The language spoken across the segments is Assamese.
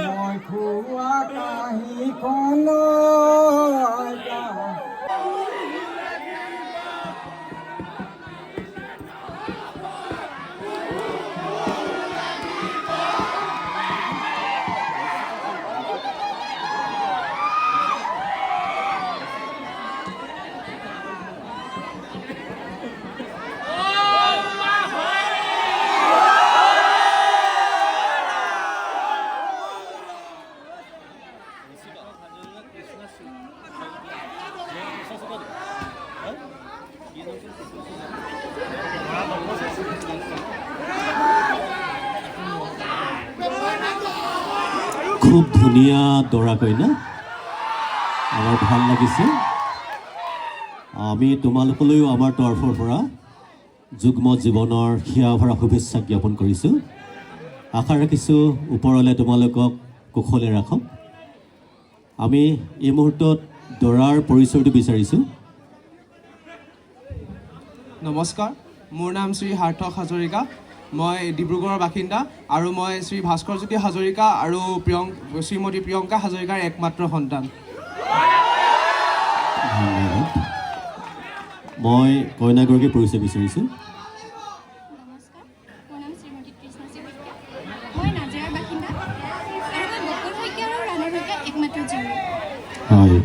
মই খুৱা কাহিখন খুব ধুনীয়া দৰা কইনা আমাৰ ভাল লাগিছে আমি তোমালোকলৈও আমাৰ তৰফৰ পৰা যুগ্ম জীৱনৰ হিয়া ভৰা শুভেচ্ছা জ্ঞাপন কৰিছোঁ আশা ৰাখিছোঁ ওপৰলে তোমালোকক কুশলে ৰাখক আমি এই মুহূৰ্তত দৰাৰ পৰিচয়টো বিচাৰিছোঁ নমস্কাৰ মোৰ নাম শ্ৰী সাৰ্থক হাজৰিকা মই ডিব্ৰুগড়ৰ বাসিন্দা আৰু মই শ্ৰী ভাস্কৰজ্যোতি হাজৰিকা আৰু শ্ৰীমতী প্ৰিয়ংকা হাজৰিকাৰ একমাত্ৰ সন্তান মই কইনাগৰাকীৰ পৰিচয় বিচাৰিছোঁ নমস্কাৰ মোৰ নাম শ্ৰীমতী কৃষ্ণা শইকীয়া মই নাজিৰাৰ বাসিন্দা আৰু মই বকুল শইকীয়া আৰু ৰাণী শইকীয়াৰ একমাত্ৰ জীয়ৰী হয়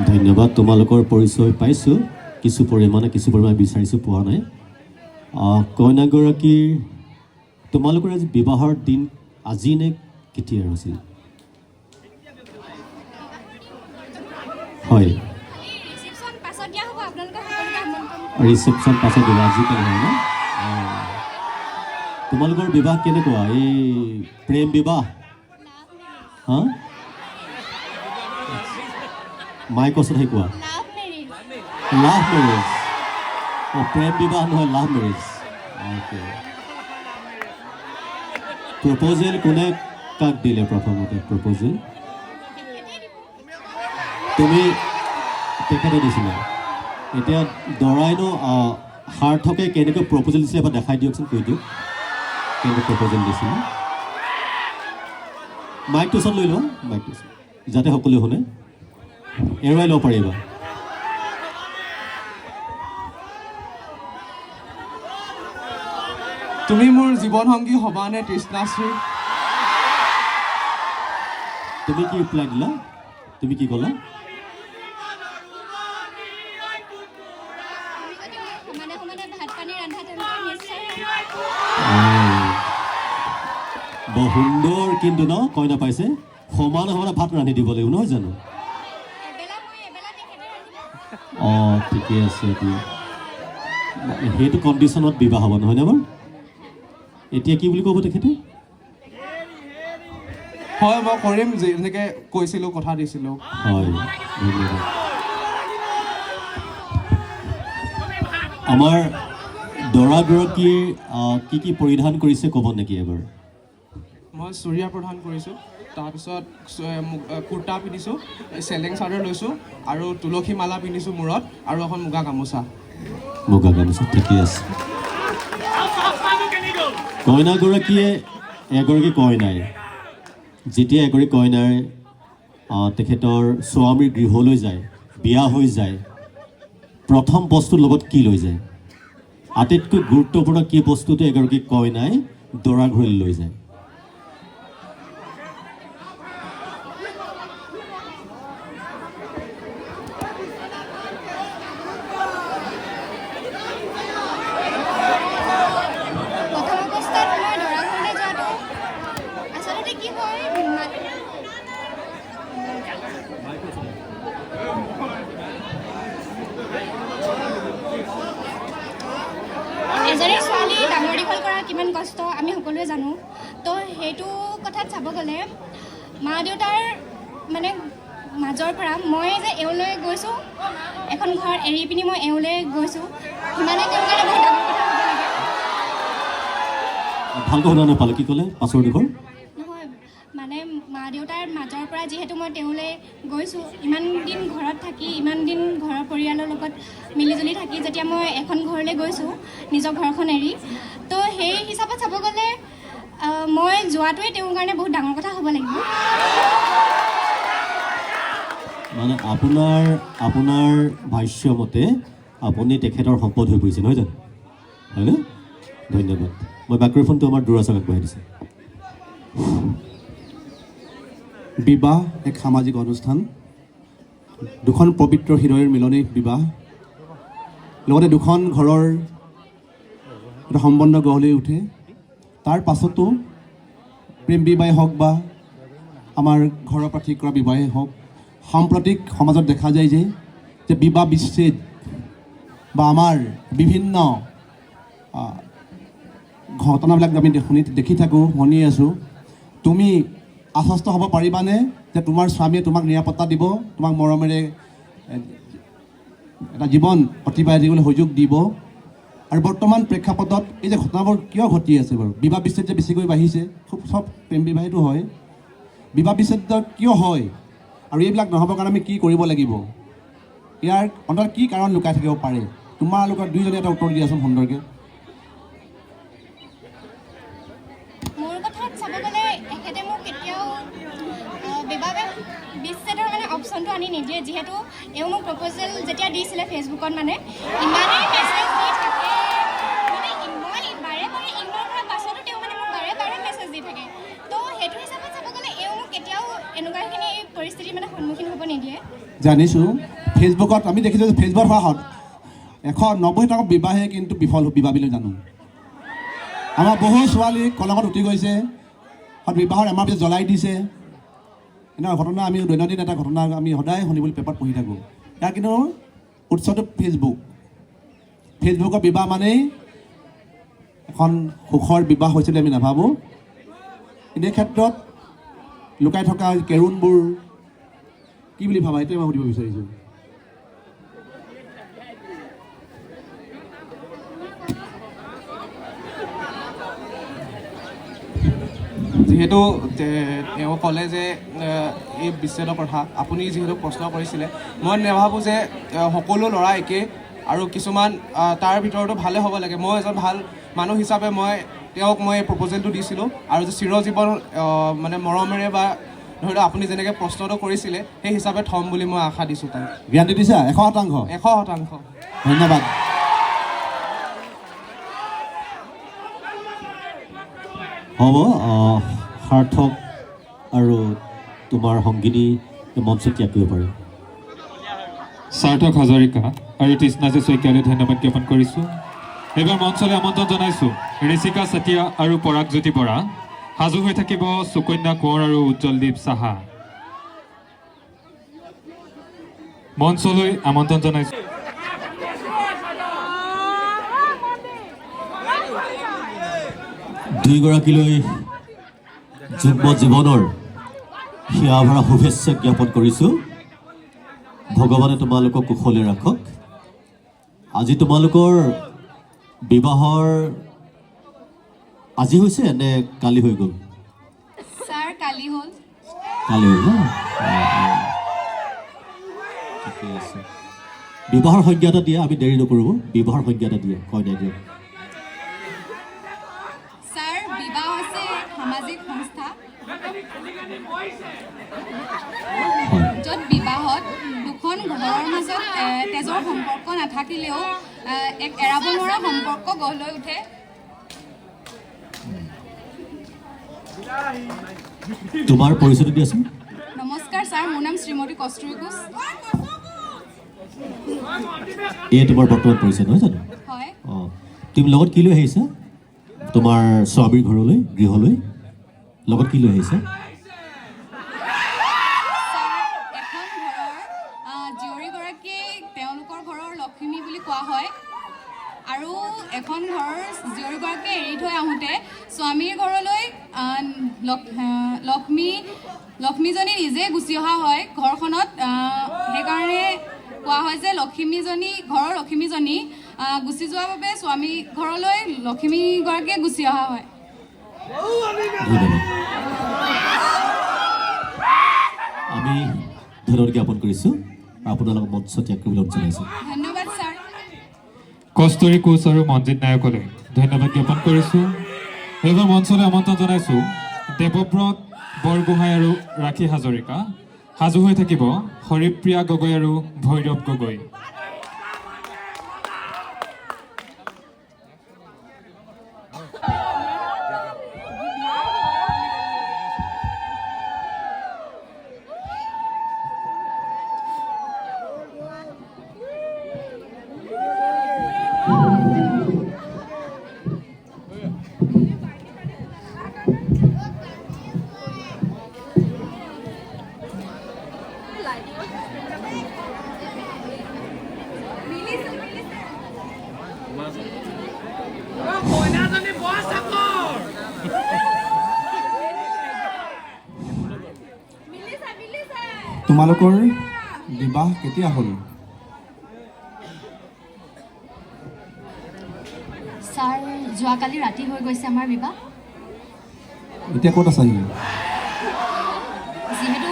ধন্যবাদ তোমালোকৰ পৰিচয় পাইছোঁ কিছু পৰিমাণে বিচাৰিছোঁ পোৱা নাই কইনাগৰাকীৰ তোমালোকৰ আজি বিবাহৰ দিন আজি নে কেতিয়া আছিল হয় ৰিচিপশ্যন পাছত দিয়া হ'ব আপোনালোকক সকলোকে আমন্ত্ৰণ ৰিচেপশ্যন পাছত দিব আজিকালি হয় ন তোমালোকৰ বিবাহ কেনেকুৱা এই প্ৰেম বিবাহ হা মাইক ওচৰত আহি কোৱা লাভ মেৰেজ প্ৰেম বিবাহ নহয় লাভ মেৰেজ অ'কে প্ৰপ'জেল কোনে কাক দিলে প্ৰথমতে প্ৰপ'জেল তুমি তেখেতে দিছিলা এতিয়া দৰাইনো সাৰ্থকে কেনেকৈ প্ৰপ'জেল দিছিলে এবাৰ দেখাই দিয়কচোন কৈ দিয়ক কেনেকৈ প্ৰপ'জেল দিছিলে মাইকটো ওচৰত লৈ লওঁ মাইকটো ওচৰত যাতে সকলোৱে শুনে এৰুৱাই ল'ব পাৰিবা তুমি মোৰ জীৱন সংগী হ'বানে তৃষ্ণাশ্ৰী তুমি কি ৰিপ্লাই দিলা তুমি কি ক'লা সমানে সমানে ভাত পানী ৰন্ধা তেওঁলোকৰ নিশ্চয় বৰ সুন্দৰ কিন্তু ন কইনা পাইছে সমানে সমানে ভাত ৰান্ধি দিব লাগিব নহয় জানো এবেলা মই এবেলা তেখেতে ৰান্ধিব অঁ ঠিকে আছে এতিয়া সেইটো কণ্ডিশ্যনত বিবাহ হ'ব নহয়নে বাৰু এতিয়া কি বুলি ক'ব তেখেতে হয় মই কৰিম যেনেকৈ কৈছিলোঁ কথা দিছিলোঁ হয় ধন্যবাদ আমাৰ দৰাগৰাকীৰ কি পৰিধান কৰিছে ক'ব নেকি এবাৰ মই চুৰিয়া প্ৰদান কৰিছোঁ তাৰপিছত কুৰ্তা পিন্ধিছোঁ চেলেং চাদৰ লৈছোঁ আৰু তুলসী মালা পিন্ধিছোঁ মূৰত আৰু এখন মুগা গামোচা ঠিকে আছে কইনাগৰাকীয়ে এগৰাকী কইনাই যেতিয়া এগৰাকী কইনাই তেখেতৰ স্বামীৰ গৃহলৈ যায় বিয়া হৈ যায় প্ৰথম বস্তুৰ লগত কি লৈ যায় আটাইতকৈ গুৰুত্বপূৰ্ণ কি বস্তুটো এগৰাকী কইনাই দৰা ঘৰলৈ লৈ যায় এজনী ছোৱালী ডাঙৰ দীঘল কৰা কিমান কষ্ট আমি সকলোৱে জানো তো সেইটো কথাত চাব গ'লে মা দেউতাৰ মানে মাজৰ পৰা মই যে এওঁলৈ গৈছোঁ এখন ঘৰ এৰি পিনি মই এওঁলৈ গৈছোঁ সিমানে তেওঁৰ কাৰণে বহুত ডাঙৰ কথা হ'ব লাগে ভালকৈ শুনা নাপালোঁ কি ক'লে পাছৰ দিশৰ নহয় মানে মা দেউতাৰ মাজৰ পৰা যিহেতু মই তেওঁলৈ গৈছোঁ ইমান দিন ঘৰত থাকি ইমান দিন ঘৰৰ পৰিয়ালৰ লগত মিলিজুলি থাকি যেতিয়া মই এখন ঘৰলৈ গৈছোঁ নিজৰ ঘৰখন এৰি তো সেই হিচাপত চাব গ'লে মই যোৱাটোৱে তেওঁৰ কাৰণে বহুত ডাঙৰ কথা হ'ব লাগিব। মানে আপোনাৰ ভাষ্য মতে আপুনি তেখেতৰ সম্পদ হৈ পৰিছে নহয় জানো, হয়নে? ধন্যবাদ। মই মাইক্ৰফোনটো আমাৰ দুৰাচাক আগবঢ়াই দিছোঁ। বিবাহ এক সামাজিক অনুষ্ঠান, দুখন পবিত্ৰ হৃদয়ৰ মিলনেই বিবাহ, লগতে দুখন ঘৰৰ এটা সম্বন্ধ গঢ় লৈ উঠে। তাৰ পাছতো প্ৰেম বিবাহেই হওক বা আমাৰ ঘৰৰ পৰা ঠিক কৰা বিবাহেই হওক, সাম্প্ৰতিক সমাজত দেখা যায় যে বিবাহ বিচ্ছেদ বা আমাৰ বিভিন্ন ঘটনাবিলাক আমি দেখি থাকোঁ, শুনি আছোঁ। তুমি আশ্বস্ত হ'ব পাৰিবানে যে তোমাৰ স্বামীয়ে তোমাক নিৰাপত্তা দিব, তোমাক মৰমেৰে এটা জীৱন অতিবাহিত কৰিবলৈ সুযোগ দিব? আৰু বৰ্তমান প্ৰেক্ষাপটত এই যে ঘটনাবোৰ কিয় ঘটি আছে বাৰু? বিবাহ বিচ্ছেদ যে বেছিকৈ বাঢ়িছে, খুব চব প্ৰেম বিবাহেতো হয়, বিবাহ বিচ্ছেদ কিয় হয় আৰু এইবিলাক নহ'বৰ কাৰণে আমি কি কৰিব লাগিব? ইয়াৰ অন্তত কি কাৰণ লুকাই থাকিব পাৰে? তোমালোকৰ দুইজনে এটা উত্তৰ দিয়াচোন সুন্দৰকৈ। মোৰ কথাত চাব গ'লে এখেতে মোক কেতিয়াও বিবাহ বিচ্ছেদৰ মানে অপশ্যনটো আনি নিদিয়ে, যিহেতু এওঁ মোক প্ৰপ'জেল যেতিয়া দিছিলে ফেচবুকত মানে ইমানেই মেছেজ দি থাকে, মানে মই বাৰে বাৰে ইগন'ৰ কৰাৰ পাছতো তেওঁ মানে মোক বাৰে বাৰে মেছেজ দি থাকে। তো সেইটো হিচাপত চাব গ'লে এওঁ মোক কেতিয়াও এনেকুৱাখিনি পৰিস্থিতিৰ মানে সন্মুখীন হ'ব নিদিয়ে। জানিছোঁ ফেচবুকত আমি দেখিছোঁ যে ফেচবুকত হোৱা 190% বিবাহে কিন্তু বিফল বিবাহ বুলি জানো। আমাৰ বহু ছোৱালী কলঙত উঠি গৈছে, বিবাহৰ এমাহ পিছত জ্বলাই দিছে। এনেকুৱা ঘটনা আমি দৈনন্দিন এটা ঘটনা আমি সদায় শুনিবলৈ পেপাৰত পঢ়ি থাকোঁ। ইয়াৰ কিন্তু উৎসটো ফেচবুকৰ বিবাহ মানেই এখন সুখৰ বিবাহ হৈছে বুলি আমি নাভাবোঁ। কিন্তু এই ক্ষেত্ৰত লুকাই থকা কেৰুণবোৰ কি বুলি ভাবা, সেইটোৱে মই সুধিব বিচাৰিছোঁ। যিহেতু তেওঁ ক'লে যে এই বিচ্ছেদৰ কথা আপুনি যিহেতু প্ৰশ্ন কৰিছিলে, মই নাভাবোঁ যে সকলো ল'ৰা একেই আৰু কিছুমান তাৰ ভিতৰতো ভালে হ'ব লাগে। মই এজন ভাল মানুহ হিচাপে তেওঁক মই প্ৰপ'জেলটো দিছিলোঁ আৰু যে চিৰজীৱন মানে মৰমেৰে বা ধৰি লওক আপুনি যেনেকৈ প্ৰশ্নটো কৰিছিলে সেই হিচাপে থ'ম বুলি মই আশা দিছোঁ। তাক গেৰাণ্টি দিছা 100%? 100%। ধন্যবাদ। হ'ব, সাৰ্থক আৰু তোমাৰ সংগিনী মঞ্চ ত্যাগ কৰিব পাৰে। সাৰ্থক হাজৰিকা আৰু তৃষ্ণাজী শইকীয়ালৈ ধন্যবাদ জ্ঞাপন কৰিছোঁ। এইবাৰ মঞ্চলৈ আমন্ত্ৰণ জনাইছোঁ ঋষিকা চেতিয়া আৰু পৰাগজ্যোতি বৰা। সাজু হৈ থাকিব সুকন্যা কোঁৱৰ আৰু উজ্জ্বলদীপ সাহা। মঞ্চলৈ আমন্ত্ৰণ জনাইছোঁ। দুয়োগৰাকীলৈ যুগ্ম জীৱনৰ সেৱা ভৰা শুভেচ্ছা জ্ঞাপন কৰিছোঁ। ভগৱানে তোমালোকক কুশলে ৰাখক। আজি তোমালোকৰ বিবাহৰ আজি হৈছে নে কালি হৈ গ'ল? ছাৰ কালি হ'ল। কালি হ'ল ন? ঠিকে আছে। বিবাহৰ সংজ্ঞা এটা দিয়া, আমি দেৰি নকৰোঁ। বিবাহৰ সংজ্ঞা এটা দিয়া, কইনাই দিয়া। ছাৰ বিবাহ হৈছে সামাজিক সংস্থা, য'ত বিবাহত দুখন ঘৰৰ মাজত তেজৰ সম্পৰ্ক নাথাকিলেও এক এৰাব নোৱাৰা সম্পৰ্ক গঢ় লৈ উঠে। তোমাৰ পৰিচয়টো দিয়াচোন। নমস্কাৰ ছাৰ, মোৰ নাম শ্ৰীমতী কস্তুৰী কোচ। এয়া তোমাৰ বৰ্তমান পৰিচয় নহয় জানো? হয়। অঁ, তুমি লগত কি লৈ আহিছা? তোমাৰ স্বামীৰ ঘৰলৈ, গৃহলৈ লগত কি লৈ আহিছা? এখন ঘৰৰ জীয়ৰীগৰাকীক তেওঁলোকৰ ঘৰৰ লক্ষ্মী বুলি কোৱা হয় আৰু এখন ঘৰৰ জীয়ৰীগৰাকীয়ে এৰি থৈ আহোঁতে স্বামীৰ ঘৰলৈ লক্ষ্মীজনী নিজে গুচি অহা হয় ঘৰখনত। সেইকাৰণে কোৱা হয় যে ঘৰৰ লক্ষ্মীজনী গুচি যোৱাৰ বাবে স্বামী ঘৰলৈ লক্ষ্মীগৰাকীয়ে গুচি অহা হয়। আমি ধন্যবাদ জ্ঞাপন কৰিছোঁ। আপোনালোকক মঞ্চ ত্যাগ কৰিবলৈ জনাইছোঁ। ধন্যবাদ ছাৰ। কস্তুৰী কোচ আৰু মঞ্জিত নায়কলৈ ধন্যবাদ জ্ঞাপন কৰিছোঁ। এইবাৰ মঞ্চলৈ আমন্ত্ৰণ জনাইছোঁ দেৱব্ৰত বৰগোহাঁই আৰু ৰাখী হাজৰিকা। সাজু হৈ থাকিব হৰিপ্ৰিয়া গগৈ আৰু ভৈৰৱ গগৈ। তোমালোকৰ বিবাহ কেতিয়া হ'ল? ছাৰ যোৱাকালি ৰাতি হৈ গৈছে আমাৰ বিবাহ। এতিয়া ক'ত আছাহি? যিহেতু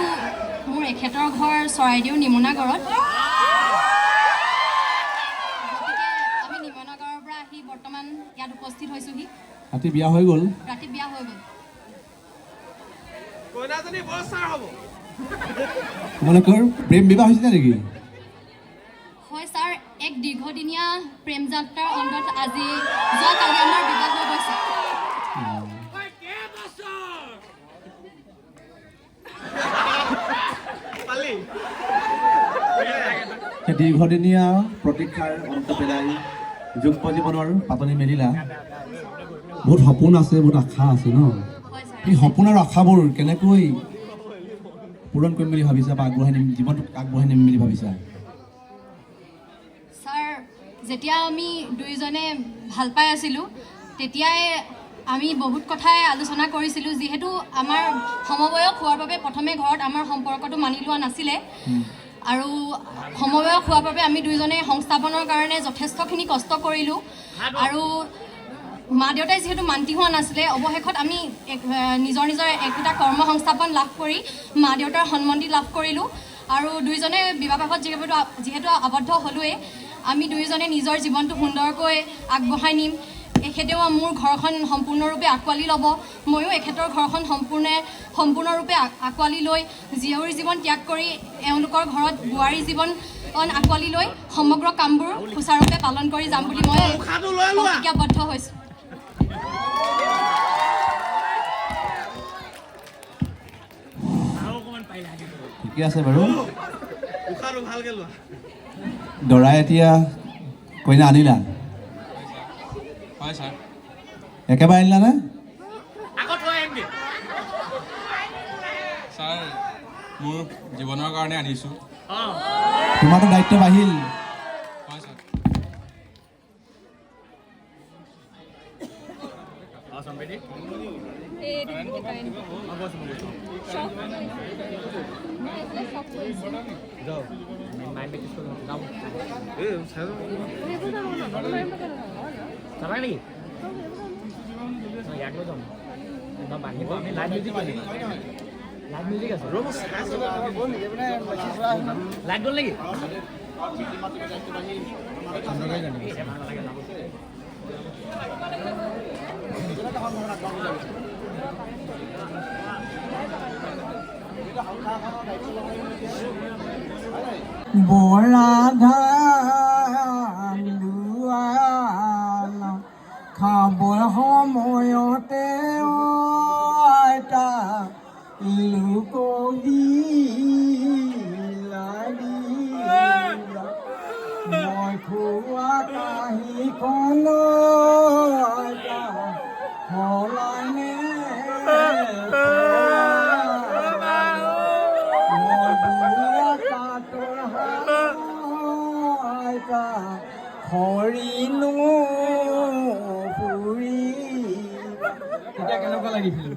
মোৰ এখেতৰ ঘৰ চৰাইদেউ নিমনাগড়ত, গতিকে আমি নিমনাগড়ৰ পৰা আহি বৰ্তমান ইয়াত উপস্থিত হৈছোহি। ৰাতি বিয়া হৈ গ'ল? ৰাতি বিয়া হৈ গ'ল। তোমালোকৰ প্ৰেম বিবাহ হৈছিলে নেকি? হয় ছাৰ, এক দীৰ্ঘদিনীয়া প্ৰেম যাত্ৰাৰ অন্তত আজি যোৱাকালি আমাৰ বিবাহ হৈ গৈছে। সেই দীৰ্ঘদিনীয়া প্ৰতীক্ষাৰ অন্ত পেলাই যুগ্ম জীৱনৰ পাতনি মেলিলা। বহুত সপোন আছে, বহুত আশা আছে ন? হয় ছাৰ। এই সপোন আৰু আশাবোৰ কেনেকৈ পূৰণ কৰিম বুলি ভাবিছা বা আগবঢ়াই নিম, জীৱনটোক আগবঢ়াই নিম বুলি ভাবিছা? ছাৰ, যেতিয়া আমি দুয়োজনে ভাল পাই আছিলোঁ তেতিয়াই আমি বহুত কথাই আলোচনা কৰিছিলোঁ। যিহেতু আমাৰ সমবয়স হোৱাৰ বাবে প্ৰথমে ঘৰত আমাৰ সম্পৰ্কটো মানি লোৱা নাছিলে, আৰু সমবয়স হোৱাৰ বাবে আমি দুয়োজনে সংস্থাপনৰ কাৰণে যথেষ্টখিনি কষ্ট কৰিলোঁ। আৰু মা দেউতাই যিহেতু মান্তি হোৱা নাছিলে, অৱশেষত আমি নিজৰ নিজৰ একোটা কৰ্ম সংস্থাপন লাভ কৰি মা দেউতাৰ সন্মতি লাভ কৰিলোঁ। আৰু দুয়োজনে বিবাহপাশত যিহেতু আবদ্ধ হ'লোৱেই, আমি দুয়োজনে নিজৰ জীৱনটো সুন্দৰকৈ আগবঢ়াই নিম। এখেতেও মোৰ ঘৰখন সম্পূৰ্ণৰূপে আঁকোৱালি ল'ব, ময়ো এখেতৰ ঘৰখন সম্পূৰ্ণৰূপে আঁকোৱালি লৈ জীয়ৰী জীৱন ত্যাগ কৰি এওঁলোকৰ ঘৰত বোৱাৰী জীৱন আঁকোৱালি লৈ সমগ্ৰ কামবোৰ সুচাৰুৰূপে পালন কৰি যাম বুলি মই প্ৰতিজ্ঞাবদ্ধ হৈছোঁ। ঠিকে আছে বাৰু। দৰাই এতিয়া কইনা আনিলা? হয় ছাৰ। একেবাৰে আনিলা নে? ছাৰ, মোৰ জীৱনৰ কাৰণে আনিছোঁ। তোমাৰতো দায়িত্ব বাঢ়িল। হয় ছাৰ। বৰা ধান দুৱালা খাবৰ সময়তে আইতা মই খোৱা কাঁহীখন আইতা সলাইনে খৰিনো পুৰি। তেতিয়া কেনেকুৱা লাগিছিল?